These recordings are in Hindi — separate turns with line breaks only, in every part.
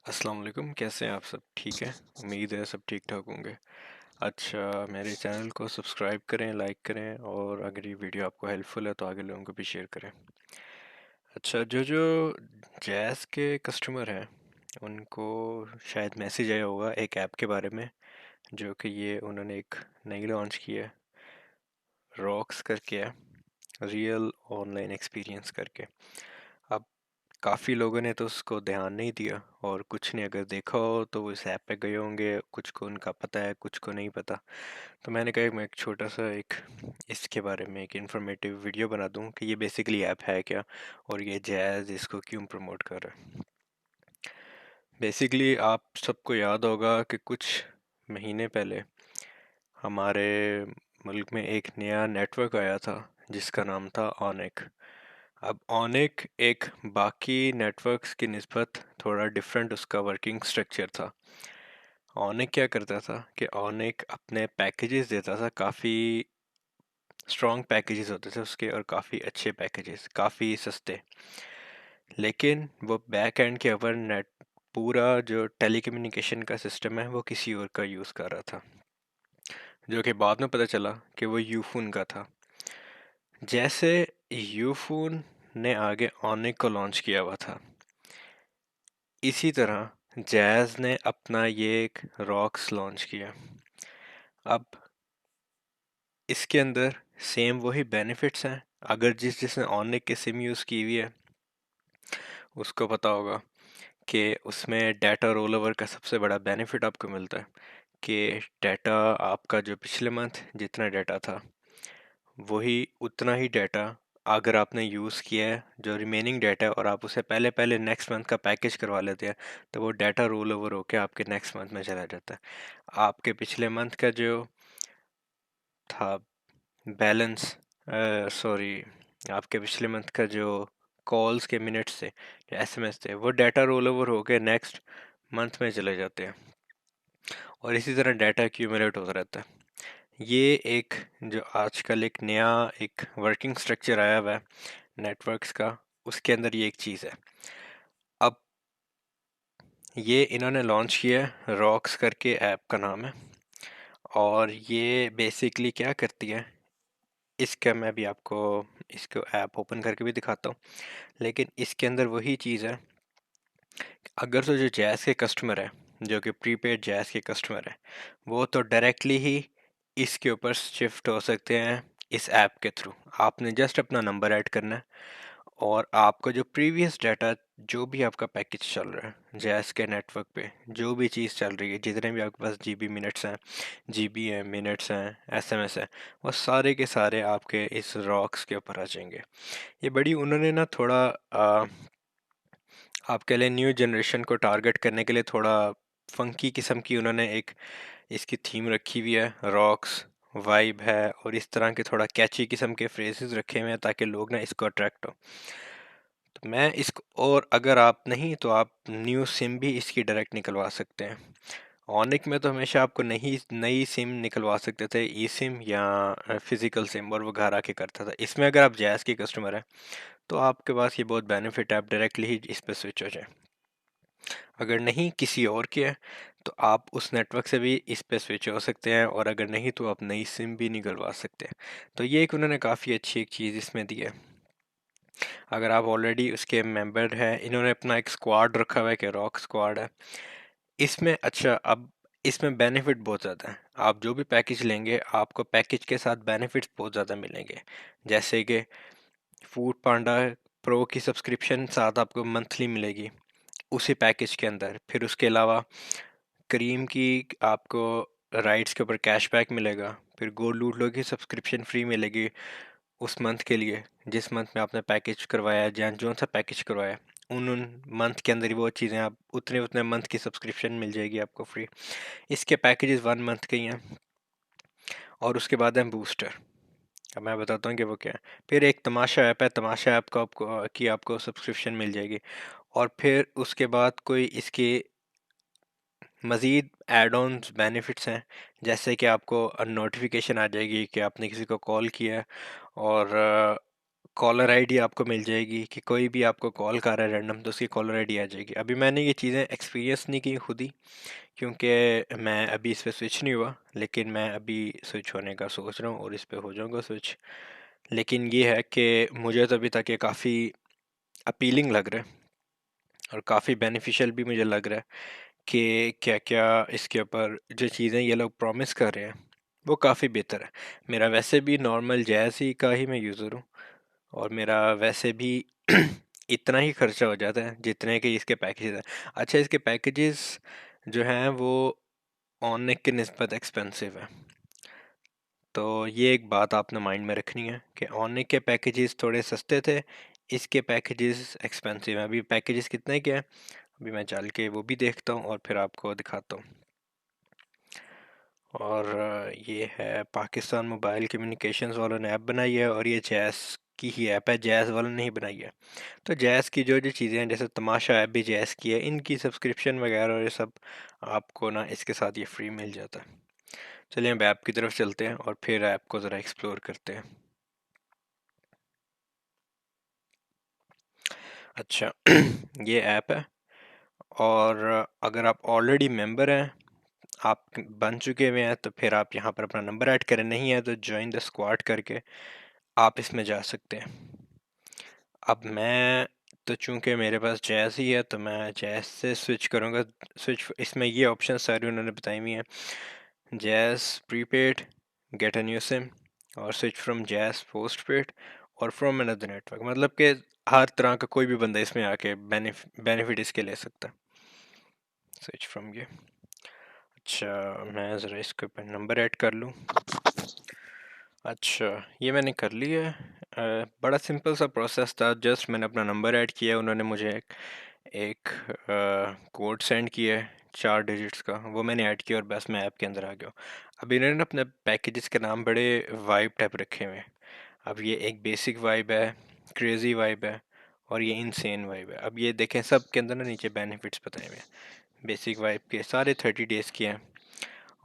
अस्सलाम वालेकुम, कैसे हैं आप सब? ठीक है। उम्मीद है सब ठीक ठाक होंगे। अच्छा, मेरे चैनल को सब्सक्राइब करें, लाइक करें और अगर ये वीडियो आपको हेल्पफुल है तो आगे लोगों को भी शेयर करें। अच्छा, जो जो जैज़ के कस्टमर हैं उनको शायद मैसेज आया होगा एक ऐप के बारे में, जो कि ये उन्होंने एक नई लॉन्च की है, रॉक्स करके है, रियल ऑनलाइन एक्सपीरियंस करके। अब काफ़ी लोगों ने तो उसको ध्यान नहीं दिया, और कुछ ने अगर देखा हो तो वो इस ऐप पे गए होंगे, कुछ को उनका पता है, कुछ को नहीं पता। तो मैंने कहा मैं एक छोटा सा एक इसके बारे में एक इन्फॉर्मेटिव वीडियो बना दूं कि ये बेसिकली ऐप है क्या, और ये जैज़ इसको क्यों प्रमोट कर रहा है। बेसिकली आप सबको याद होगा कि कुछ महीने पहले हमारे मुल्क में एक नया नेटवर्क आया था जिसका नाम था ऑनिक। अब ओनिक एक बाकी नेटवर्क्स की निस्बत थोड़ा डिफरेंट उसका वर्किंग स्ट्रक्चर था। ओनिक क्या करता था कि ओनिक अपने पैकेजेस देता था, काफ़ी स्ट्रॉन्ग पैकेजेस होते थे उसके, और काफ़ी अच्छे पैकेजेस, काफ़ी सस्ते। लेकिन वो बैक एंड के ऊपर नेट पूरा जो टेलीकम्युनिकेशन का सिस्टम है वो किसी और का यूज़ कर रहा था, जो कि बाद में पता चला कि वो यूफोन का था। जैसे यूफोन ने आगे ओनिक को लॉन्च किया हुआ था, इसी तरह जैज़ ने अपना ये एक रॉक्स लॉन्च किया। अब इसके अंदर सेम वही बेनिफिट्स हैं। अगर जिसने ओनिक के सिम यूज़ की हुई है उसको पता होगा कि उसमें डाटा रोल ओवर का सबसे बड़ा बेनिफिट आपको मिलता है कि डाटा आपका जो पिछले मंथ जितना डाटा था वही उतना ही डाटा अगर आपने यूज़ किया है, जो रिमेनिंग डाटा है, और आप उसे पहले पहले नेक्स्ट मंथ का पैकेज करवा लेते हैं, तो वो डाटा रोल ओवर होकर आपके नेक्स्ट मंथ में चला जाता है। आपके पिछले मंथ का जो था बैलेंस, सॉरी, आपके पिछले मंथ का जो कॉल्स के मिनट्स थे, जो एसएमएस थे, वो डाटा रोल ओवर होकर नेक्स्ट मंथ में चले जाते हैं, और इसी तरह डाटा एक्यूमुलेट होता रहता है। ये एक जो आजकल एक नया एक वर्किंग स्ट्रक्चर आया हुआ है नेटवर्क्स का, उसके अंदर ये एक चीज़ है। अब ये इन्होंने लॉन्च किया है, रॉक्स करके ऐप का नाम है, और ये बेसिकली क्या करती है, इसका मैं भी आपको इसको ऐप ओपन करके भी दिखाता हूँ। लेकिन इसके अंदर वही चीज़ है, अगर तो जो जैज़ के कस्टमर है, जो कि प्रीपेड जैज़ के कस्टमर है, वो तो डायरेक्टली ही इसके ऊपर शिफ्ट हो सकते हैं इस ऐप के थ्रू। आपने जस्ट अपना नंबर ऐड करना है, और आपको जो प्रीवियस डाटा, जो भी आपका पैकेज चल रहा है जैस के नेटवर्क पे, जो भी चीज़ चल रही है, जितने भी आपके पास जीबी मिनट्स हैं, जीबी हैं, मिनट्स हैं, एसएमएस हैं, वो सारे के सारे आपके इस रॉक्स के ऊपर आ जाएंगे। ये बड़ी उन्होंने ना थोड़ा आपके लिए न्यू जनरेशन को टारगेट करने के लिए थोड़ा फंकी किस्म की उन्होंने एक इसकी थीम रखी हुई है, रॉक्स वाइब है, और इस तरह के थोड़ा कैची किस्म के फ्रेजेस रखे हुए हैं ताकि लोग ना इसको अट्रैक्ट हो। तो मैं इसको, और अगर आप नहीं तो आप न्यू सिम भी इसकी डायरेक्ट निकलवा सकते हैं। ओनिक में तो हमेशा आपको नई नई सिम निकलवा सकते थे, ई सिम या फिजिकल सिम, और वो घर आके करता था। इसमें अगर आप जैज़ के कस्टमर हैं तो आपके पास ये बहुत बेनिफिट है, आप डायरेक्टली ही इस पर स्विच हो जाए। अगर नहीं किसी और के है तो आप उस नेटवर्क से भी इस पे स्विच हो सकते हैं, और अगर नहीं तो आप नई सिम भी निकलवा सकते हैं। तो ये एक उन्होंने काफ़ी अच्छी एक चीज़ इसमें दी है। अगर आप ऑलरेडी उसके मेंबर हैं, इन्होंने अपना एक स्क्वाड रखा हुआ है कि रॉक स्क्वाड है इसमें। अच्छा, अब इसमें बेनिफिट बहुत ज़्यादा है। आप जो भी पैकेज लेंगे आपको पैकेज के साथ बेनिफिट्स बहुत ज़्यादा मिलेंगे, जैसे कि फूड पांडा प्रो की सब्सक्रिप्शन साथ आपको मंथली मिलेगी उसी पैकेज के अंदर। फिर उसके अलावा करीम की आपको राइड्स के ऊपर कैशबैक मिलेगा। फिर गो लूट लो की सब्सक्रिप्शन फ्री मिलेगी उस मंथ के लिए, जिस मंथ में आपने पैकेज करवाया है, या जो सा पैकेज करवाया है उन मंथ के अंदर ही वो चीज़ें आप उतने उतने मंथ की सब्सक्रिप्शन मिल जाएगी आपको फ्री। इसके पैकेजेस 1 मंथ के ही हैं। और उसके बाद है बूस्टर। अब मैं बताता हूँ कि वो क्या है। फिर एक तमाशा ऐप है, तमाशा ऐप को आपको सब्सक्रिप्शन मिल जाएगी। और फिर उसके बाद कोई इसके मज़ीद एड ऑन्स बेनिफिट्स हैं, जैसे कि आपको नोटिफिकेशन आ जाएगी कि आपने किसी को कॉल किया है, और कॉलर आईडी आपको मिल जाएगी कि कोई भी आपको कॉल कर रहा है रैंडम तो उसकी कॉलर आईडी आ जाएगी। अभी मैंने ये चीज़ें एक्सपीरियंस नहीं की खुद ही, क्योंकि मैं अभी इस पे स्विच नहीं हुआ, लेकिन मैं अभी स्विच होने का सोच रहा हूँ और इस पे हो जाऊँगा स्विच। लेकिन ये है कि मुझे तो अभी तक ये काफ़ी अपीलिंग लग रहा है और काफ़ी बेनिफिशियल भी मुझे लग रहा है कि क्या क्या इसके ऊपर जो चीज़ें ये लोग प्रॉमिस कर रहे हैं वो काफ़ी बेहतर है। मेरा वैसे भी नॉर्मल जैस ही का ही मैं यूज़र हूँ और मेरा वैसे भी इतना ही खर्चा हो जाता है जितने के इसके पैकेजेस हैं। अच्छा, इसके पैकेजेस जो हैं वो ऑनिक की निस्बत एक्सपेंसिव है, तो ये एक बात आपने माइंड में रखनी है कि ऑनिक के पैकेजेस थोड़े सस्ते थे, इसके पैकेजेस एक्सपेंसिव हैं। अभी पैकेजेस कितने के हैं अभी मैं चल के वो भी देखता हूँ और फिर आपको दिखाता हूँ। और ये है पाकिस्तान मोबाइल कम्युनिकेशंस वालों ने ऐप बनाई है और ये जैस की ही ऐप है, जैस वालों ने ही बनाई है। तो जैस की जो जो चीज़ें हैं जैसे तमाशा ऐप भी जैस की है, इनकी सब्सक्रिप्शन वगैरह और ये सब आपको ना इसके साथ ये फ्री मिल जाता है। चलिए अब ऐप की तरफ चलते हैं और फिर ऐप को ज़रा एक्सप्लोर करते हैं। अच्छा ये ऐप है और अगर आप ऑलरेडी मेंबर हैं, आप बन चुके हुए हैं, तो फिर आप यहाँ पर अपना नंबर ऐड करें, नहीं है तो ज्वाइन द स्क्वाड करके आप इसमें जा सकते हैं। अब मैं तो चूंकि मेरे पास जैज़ ही है तो मैं जैज़ से स्विच करूँगा। स्विच इसमें ये ऑप्शन सारी उन्होंने बताई हुई हैं, Jazz prepaid, get a new SIM और switch from Jazz postpaid और फ्रॉम अनदर नेटवर्क। मतलब कि हर तरह का कोई भी बंदा इसमें आके बेनिफिट इसके ले सकता है। स्विच फ्रॉम ये, अच्छा मैं ज़रा इसके ऊपर नंबर ऐड कर लूँ। अच्छा ये मैंने कर लिया है। बड़ा सिंपल सा प्रोसेस था, जस्ट मैंने अपना नंबर ऐड किया, उन्होंने मुझे एक कोड सेंड किया है 4 डिजिट्स का, वो मैंने ऐड किया और बस मैं ऐप के अंदर आ गया हूँ। अब इन्होंने ना अपने पैकेजेस के नाम बड़े वाइब टाइप रखे हुए हैं। अब ये एक बेसिक वाइब है, क्रेजी वाइब है और ये इंसेन वाइब है। अब ये देखें सब के अंदर ना नीचे बेनिफिट्स बताए हुए हैं। बेसिक वाइब के सारे 30 डेज़ के हैं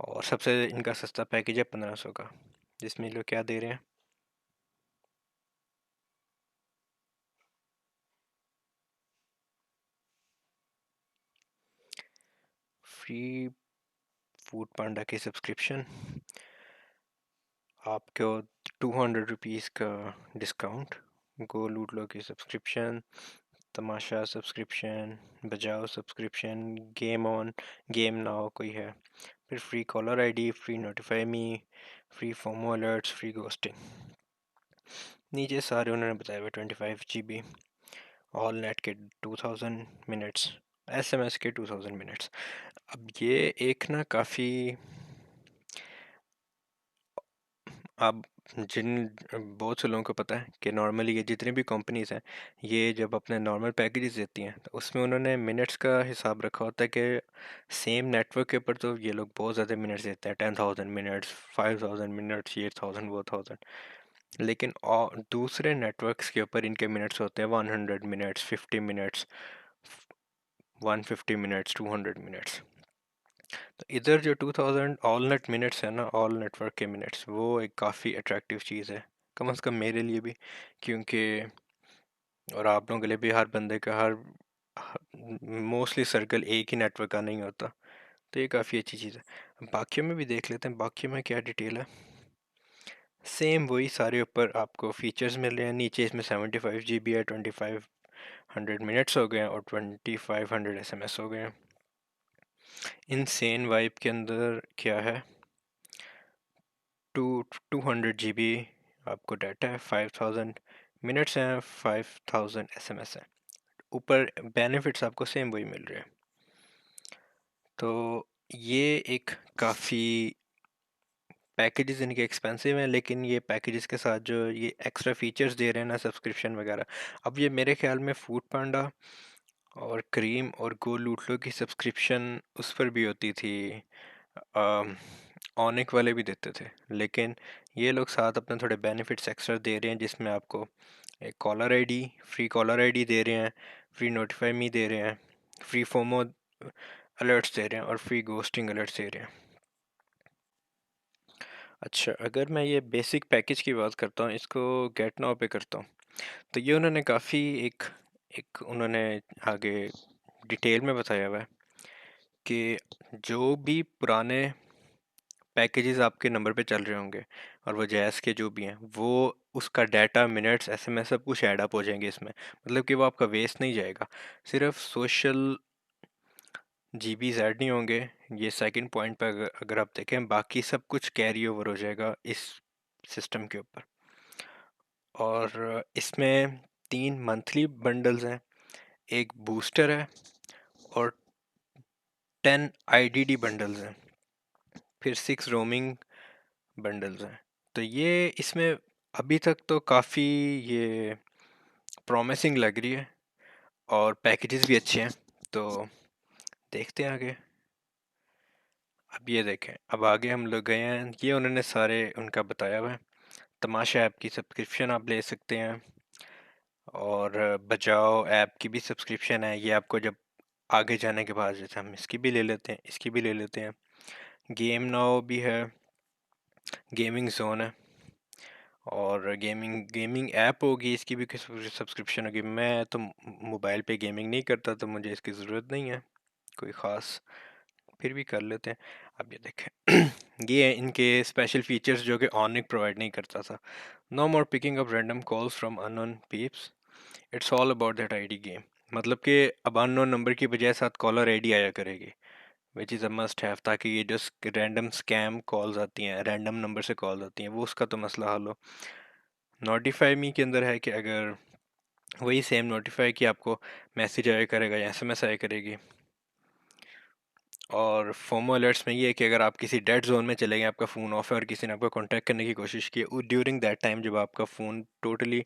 और सबसे इनका सस्ता पैकेज है 1500 का, जिसमें लोग क्या दे रहे हैं, फ्री फूड पांडा की सब्सक्रिप्शन, आपको 200 रुपीज़ का डिस्काउंट, गो लूट लो की सब्सक्रिप्शन, तमाशा सब्सक्रिप्शन, बजाओ subscription, game on, game now कोई है, फिर free caller ID, free notify मी, free FOMO alerts, free ghosting. नीचे सारे उन्होंने बताया हुआ 25 GB, ऑल नेट के 2000 मिनट्स, SMS के 2000 मिनट्स। अब ये एक ना काफ़ी, अब जिन बहुत से लोगों को पता है कि नॉर्मली ये जितनी भी कंपनीज हैं ये जब अपने नॉर्मल पैकेजेस देती हैं तो उसमें उन्होंने मिनट्स का हिसाब रखा होता है कि सेम नेटवर्क के ऊपर तो ये लोग बहुत ज़्यादा मिनट्स देते हैं, 10,000 मिनट्स, 5,000 मिनट्स, 8,000, वो 1000। लेकिन और दूसरे नेटवर्क्स के ऊपर इनके मिनट्स होते हैं 100 मिनट्स, 50 मिनट्स, 150 मिनट्स, 200 मिनट्स। तो इधर जो 2000 ऑल नेट मिनट्स है ना, ऑल नेटवर्क के मिनट्स, वो एक काफ़ी अट्रैक्टिव चीज़ है, कम से कम मेरे लिए भी, क्योंकि और आप लोगों के लिए भी, हर बंदे का हर मोस्टली सर्कल एक ही नेटवर्क का नहीं होता, तो ये काफ़ी अच्छी चीज़ है। बाकियों में भी देख लेते हैं, बाकियों में क्या डिटेल है। सेम वही सारे ऊपर आपको फीचर्स मिल रहे हैं। नीचे इसमें 75 GB है, 2500 मिनट्स हो गए हैं और 2500 SMS हो गए हैं। इनसेन वाइब के अंदर क्या है, टू 200 GB आपको डाटा है, 5000 मिनट्स हैं, 5000 SMS हैं। ऊपर बेनिफिट्स आपको सेम वही मिल रहे हैं। तो ये एक काफ़ी पैकेजेस इनके एक्सपेंसिव हैं, लेकिन ये पैकेजेस के साथ जो ये एक्स्ट्रा फीचर्स दे रहे हैं ना, सब्सक्रिप्शन वगैरह, अब ये मेरे ख्याल में फूड पांडा और क्रीम और गो लूट लो की सब्सक्रिप्शन उस पर भी होती थी, ऑनिक वाले भी देते थे, लेकिन ये लोग साथ अपने थोड़े बेनिफिट्स एक्स्ट्रा दे रहे हैं, जिसमें आपको एक caller ID, free caller ID दे रहे हैं, फ्री नोटिफाई मी दे रहे हैं, फ्री फोमो अलर्ट्स दे रहे हैं और फ्री घोस्टिंग अलर्ट्स दे रहे हैं। अच्छा अगर मैं ये बेसिक पैकेज की बात करता हूँ, इसको गेट नाउ पे करता हूँ, तो ये उन्होंने काफ़ी एक एक उन्होंने आगे डिटेल में बताया हुआ है कि जो भी पुराने पैकेजेस आपके नंबर पे चल रहे होंगे और वो जैज़ के जो भी हैं वो उसका डाटा मिनट्स एसएमएस सब कुछ ऐड अप हो जाएंगे इसमें, मतलब कि वो आपका वेस्ट नहीं जाएगा। सिर्फ सोशल जीबीज ऐड नहीं होंगे, ये सेकंड पॉइंट पर अगर आप देखें बाकी सब कुछ कैरी ओवर हो जाएगा इस सिस्टम के ऊपर। और इसमें 3 मंथली बंडल्स हैं, एक बूस्टर है और 10 आईडीडी बंडल्स हैं, फिर 6 रोमिंग बंडल्स हैं। तो ये इसमें अभी तक तो काफ़ी ये प्रॉमिसिंग लग रही है और पैकेजेस भी अच्छे हैं। तो देखते हैं आगे। अब ये देखें, अब आगे हम लोग गए हैं, ये उन्होंने सारे उनका बताया हुआ है। तमाशा ऐप की सब्सक्रिप्शन आप ले सकते हैं और बचाओ ऐप की भी सब्सक्रिप्शन है। ये आपको जब आगे जाने के बाद, जैसे हम इसकी भी ले लेते हैं, इसकी भी ले लेते हैं। गेम नाउ भी है, गेमिंग जोन है और गेमिंग गेमिंग ऐप होगी, इसकी भी सब्सक्रिप्शन होगी। मैं तो मोबाइल पे गेमिंग नहीं करता तो मुझे इसकी ज़रूरत नहीं है कोई ख़ास, फिर भी कर लेते हैं। अब ये देखें ये है इनके स्पेशल फीचर्स जो कि ऑनिक प्रोवाइड नहीं करता था। No more picking up random calls from unknown peeps, it's all about that ID game. मतलब कि अब अननोन नंबर की बजाय साथ कॉलर आईडी आया करेगी, which is a must have, ताकि ये जो रैंडम स्कैम कॉल्स आती हैं, रैंडम नंबर से कॉल्स आती हैं, वो उसका तो मसला हल हो। नोटिफाई मी के अंदर है कि अगर वही सेम नोटिफाई कि आपको मैसेज आया करेगा या एसएमएस आया करेगी। और फोमो अलर्ट्स में ये है कि अगर आप किसी डेड जोन में चले गए, आपका फ़ोन ऑफ है और किसी ने आपको कांटेक्ट करने की कोशिश की ड्यूरिंग दैट टाइम, जब आपका फ़ोन टोटली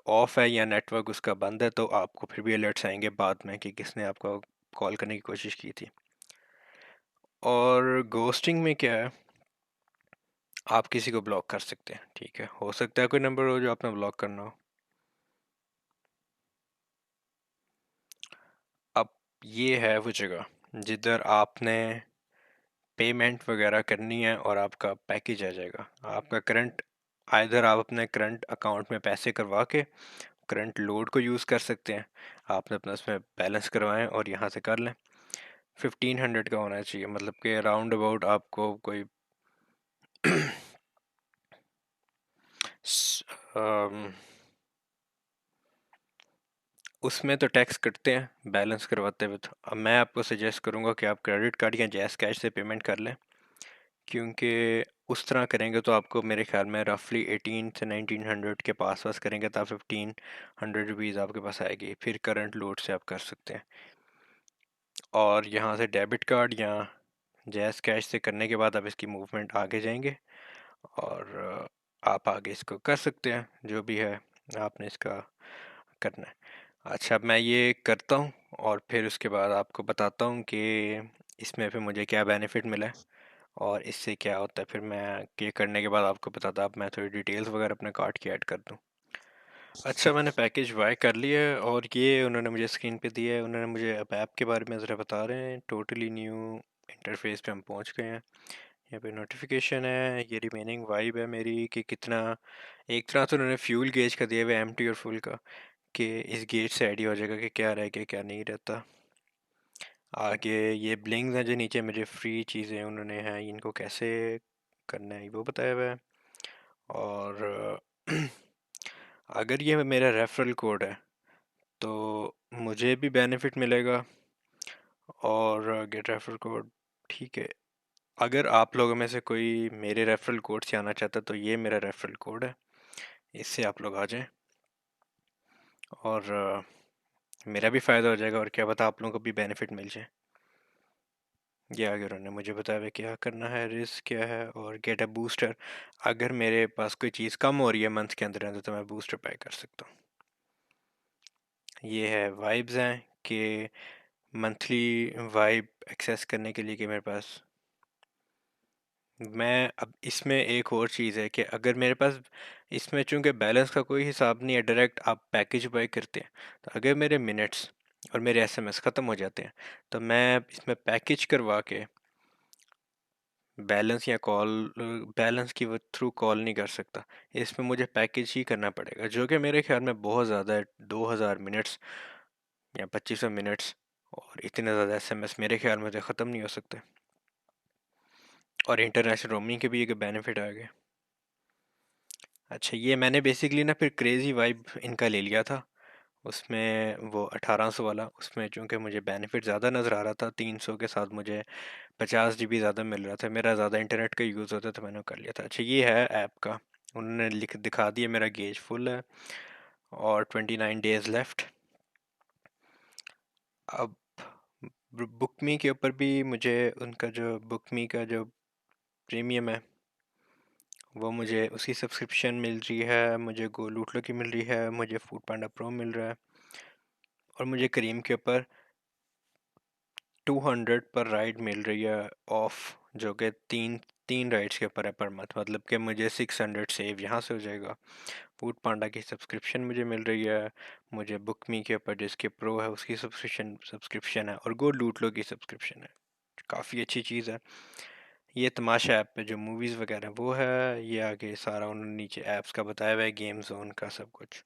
ऑफ है या नेटवर्क उसका बंद है, तो आपको फिर भी अलर्ट्स आएंगे बाद में कि किसने आपको कॉल करने की कोशिश की थी। और घोस्टिंग में क्या है, आप किसी को ब्लॉक कर सकते हैं, ठीक है। हो सकता है कोई नंबर हो जो आपने ब्लॉक करना हो। अब ये है वो जगह जिधर आपने पेमेंट वगैरह करनी है और आपका पैकेज आ जाएगा। आपका करंट, आइधर आप अपने करंट अकाउंट में पैसे करवा के करंट लोड को यूज़ कर सकते हैं, आपने अपना उसमें बैलेंस करवाएं और यहाँ से कर लें। 1500 का होना चाहिए, मतलब कि अराउंड अबाउट आपको कोई अम, उसमें तो टैक्स कटते हैं बैलेंस करवाते हुए। तो अब मैं आपको सजेस्ट करूंगा कि आप क्रेडिट कार्ड या जैस कैश से पेमेंट कर लें, क्योंकि उस तरह करेंगे तो आपको मेरे ख्याल में रफली 18 से 1900 के पास पास करेंगे तो 1500 रुपीज़ आपके पास आएगी, फिर करंट लोड से आप कर सकते हैं। और यहाँ से डेबिट कार्ड या जैस कैश से करने के बाद आप इसकी मूवमेंट आगे जाएंगे और आप आगे इसको कर सकते हैं, जो भी है आपने इसका करना है। अच्छा, अब मैं ये करता हूँ और फिर उसके बाद आपको बताता हूँ कि इसमें फिर मुझे क्या बेनिफिट मिला है और इससे क्या होता है। फिर मैं ये करने के बाद आपको बताता, अब मैं थोड़ी डिटेल्स वगैरह अपने कार्ड की ऐड कर दूँ। अच्छा, मैंने पैकेज बाय कर लिया है और ये उन्होंने मुझे स्क्रीन पे दिया है। उन्होंने मुझे अब ऐप के बारे में ज़रा बता रहे हैं। टोटली न्यू इंटरफेस पे हम पहुंच गए हैं। यहाँ पे नोटिफिकेशन है, ये रिमेनिंग वाइब है मेरी कि कितना, एक तरह से उन्होंने फ्यूल गेज का दिया हुआ है, एम्प्टी और फुल का, कि इस गेज से आइडिया हो जाएगा कि क्या रह गया क्या नहीं रहता। आगे ये ब्लिंग्स हैं जो नीचे मुझे फ्री चीज़ें उन्होंने हैं, इनको कैसे करना है वो बताया हुआ है। और अगर ये मेरा रेफरल कोड है तो मुझे भी बेनिफिट मिलेगा। और गेट रेफरल कोड, ठीक है। अगर आप लोगों में से कोई मेरे रेफरल कोड से आना चाहता है तो ये मेरा रेफरल कोड है, इससे आप लोग आ जाएं और मेरा भी फ़ायदा हो जाएगा और क्या पता आप लोगों को भी बेनिफिट मिल जाए। ये आगे उन्होंने मुझे बताया हुआ क्या करना है, रिस्क क्या है और गेट अ बूस्टर। अगर मेरे पास कोई चीज़ कम हो रही है मंथ के अंदर अंदर तो मैं बूस्टर बाय कर सकता हूँ। ये है वाइब्स हैं कि मंथली वाइब एक्सेस करने के लिए कि मेरे पास, मैं अब इसमें एक और चीज़ है कि अगर मेरे पास इसमें चूंकि बैलेंस का कोई हिसाब नहीं है, डायरेक्ट आप पैकेज बाय करते हैं, तो अगर मेरे मिनट्स और मेरे एसएमएस ख़त्म हो जाते हैं तो मैं इसमें पैकेज करवा के बैलेंस या कॉल, बैलेंस की थ्रू कॉल नहीं कर सकता। इसमें मुझे पैकेज ही करना पड़ेगा, जो कि मेरे ख्याल में बहुत ज़्यादा है, 2000 मिनट्स या 2500 मिनट्स। और इतने ज़्यादा एसएमएस मेरे ख्याल में तो ख़त्म नहीं हो सकते। और इंटरनेशनल रोमिंग के भी एक बेनिफिट आ गए। अच्छा, ये मैंने बेसिकली ना फिर क्रेज़ी वाइब इनका ले लिया था, उसमें वो 1800 वाला। उसमें चूंकि मुझे बेनिफिट ज़्यादा नज़र आ रहा था, 300 के साथ मुझे 50 GB ज़्यादा मिल रहा था, मेरा ज़्यादा इंटरनेट का यूज़ होता तो मैंने वो कर लिया था। अच्छा, ये है ऐप का, उन्होंने लिख दिखा दिया मेरा गेज फुल है और 29 डेज़ लेफ्ट। अब बुकमी के ऊपर भी मुझे उनका जो बुकमी का जो प्रीमियम है, वो मुझे उसकी सब्सक्रिप्शन मिल रही है, मुझे गो लूटलो की मिल रही है, मुझे फूड पांडा प्रो मिल रहा है, और मुझे करीम के ऊपर 200 पर राइड मिल रही है ऑफ, जो कि तीन तीन राइड्स के ऊपर है पर मंथ, मतलब कि मुझे 600 सेव यहाँ से हो जाएगा। फूड पांडा की सब्सक्रिप्शन मुझे मिल रही है, मुझे बुकमी के ऊपर जिसके प्रो है उसकी सब्सक्रिप्शन सब्सक्रिप्शन है, और गो लूटलो की सब्सक्रिप्शन है। काफ़ी अच्छी चीज़ है। ये तमाशा ऐप पे जो मूवीज़ वगैरह वो है, ये आगे सारा उन्होंने नीचे ऐप्स का बताया हुआ है, गेम जोन का सब कुछ।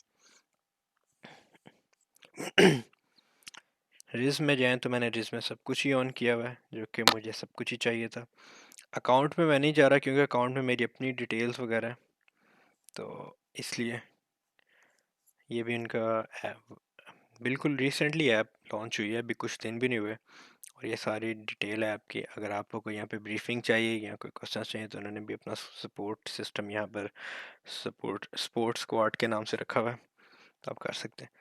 रिज में जाएं तो मैंने रिज में सब कुछ ही ऑन किया हुआ है, जो कि मुझे सब कुछ ही चाहिए था। अकाउंट में मैं नहीं जा रहा क्योंकि अकाउंट में मेरी अपनी डिटेल्स वगैरह है, तो इसलिए ये भी उनका ऐप बिल्कुल रिसेंटली ऐप लॉन्च हुई है, अभी कुछ दिन भी नहीं हुए। और ये सारी डिटेल है आपकी, अगर आप लोग को यहाँ पे ब्रीफिंग चाहिए या कोई क्वेश्चन चाहिए तो उन्होंने भी अपना सपोर्ट सिस्टम यहाँ पर सपोर्ट स्पोर्ट्स स्क्वाड के नाम से रखा हुआ है, तो आप कर सकते हैं।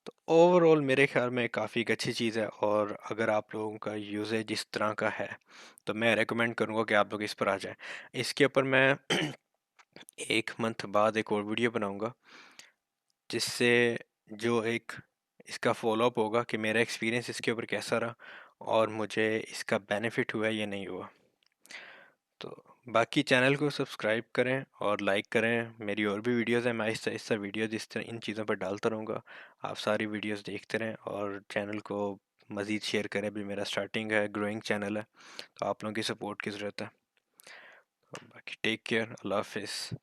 तो ओवरऑल मेरे ख्याल में काफ़ी एक अच्छी चीज़ है, और अगर आप लोगों का यूजेज इस तरह का है तो मैं रेकमेंड करूँगा कि आप लोग इस पर आ जाएं। इसके ऊपर मैं एक मंथ बाद एक और वीडियो बनाऊंगा, जिससे जो एक इसका फॉलोअप होगा कि मेरा एक्सपीरियंस इसके ऊपर कैसा रहा और मुझे इसका बेनिफिट हुआ या नहीं हुआ। तो बाकी चैनल को सब्सक्राइब करें और लाइक करें। मेरी और भी वीडियोस हैं, मैं आहिस्ता आहिस्ता वीडियोस इस तरह इन चीज़ों पर डालता रहूँगा। आप सारी वीडियोस देखते रहें और चैनल को मज़ीद शेयर करें। अभी मेरा स्टार्टिंग है, ग्रोइंग चैनल है, तो आप लोगों की सपोर्ट की ज़रूरत है। बाकी टेक केयर, अल्लाह हाफिज़।